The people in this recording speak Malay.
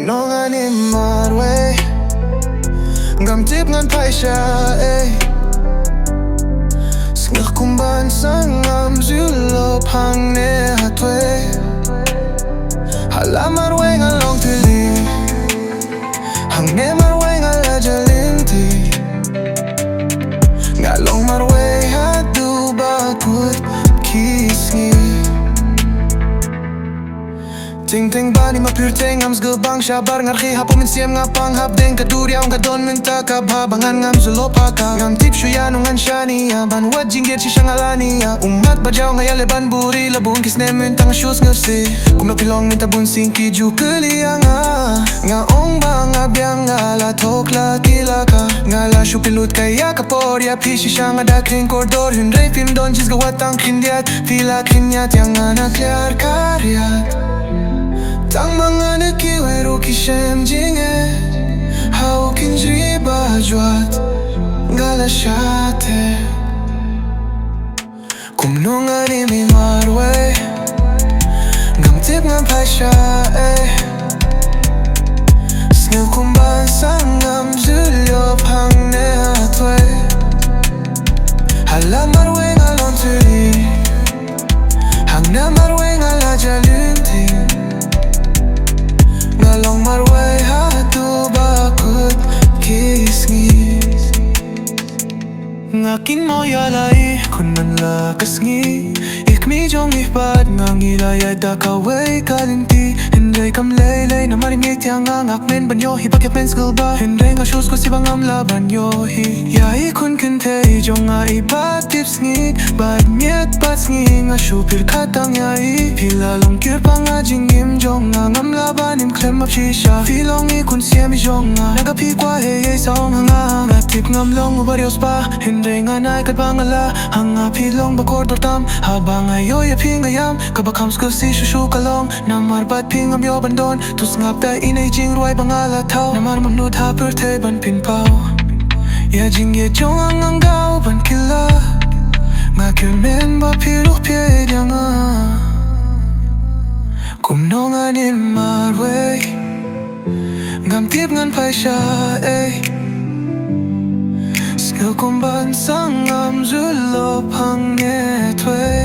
Kumnongan ni marwei Ngam tip ngan paisha Sngak kumban sangam zulo pang ne hatwe Hala marwei ngan long tili Hang ne marwei ngan la jalinti Ngalong marwei hadu bakut kisngi Ting ting bani mapurte ngam zgebang Shabar ngarki hapo min siem ngapang Habdeng kaduri ang kadon minta kabhabangan ngam zulopaka Ngam tip shuyanu ngan shania Ban wad jinggir si shangalania Umat bajaw ngayale ban buri Labun kisne minta nga shoes ngersi Kum napilong minta bun singki ju kelianga Nga ong bang abyang ngala tokla kilaka Ngala shupilut kaya kapor Ya pishi siya nga dakring kordor Hunray film don jis gawatang kindiat Pila kinyat yang anak liar karyat Tang mga nakiway roki shem jinge Hao kinjri bajwat Gala shate Kumnongan ni mi marwei Ngam tip ngam paisha Snil kumban sangam zulyo pang ne atwe Hala marwei ngalon tuli Hang na marwei ngala jalinti Ngalong marwei hatu bakut kisngi Ngakin mo yalai kunan la kasngi Ikmi jong ifbad ngang ilayay dakaway kalinti Hinday kam laylay na marimit yang ngak men banyo Hipak men skill ba Hinday nga shoes ko si bangam laban yohi Yai kun kintay jong nga ibat tips ngi Bad miet bat ngi nga shupir katang yai Pila long kir pa nga jingim jong nga ngam laban im klem ap shisha Filong ikun siyemi jong nga Nagapikwa heyay saong hanga Nga tip ngam long ubarios pa Hinday nga naikat bangala Hanga pilong bakor tortam Habang ayoy apingayam Kabakam skusi shushu kalong Namar bat pingam yo bandon Tus ngap da inay jing ruay bangala tau Namar mamnud hapur te ban pinpao Ya jing ye jong ang anggaw ban kila Nga kirmen ba piluh pie dianga Kumnongan ni marwei Ngam tip ngan paisha Skill kumban sangam zulo pang etwe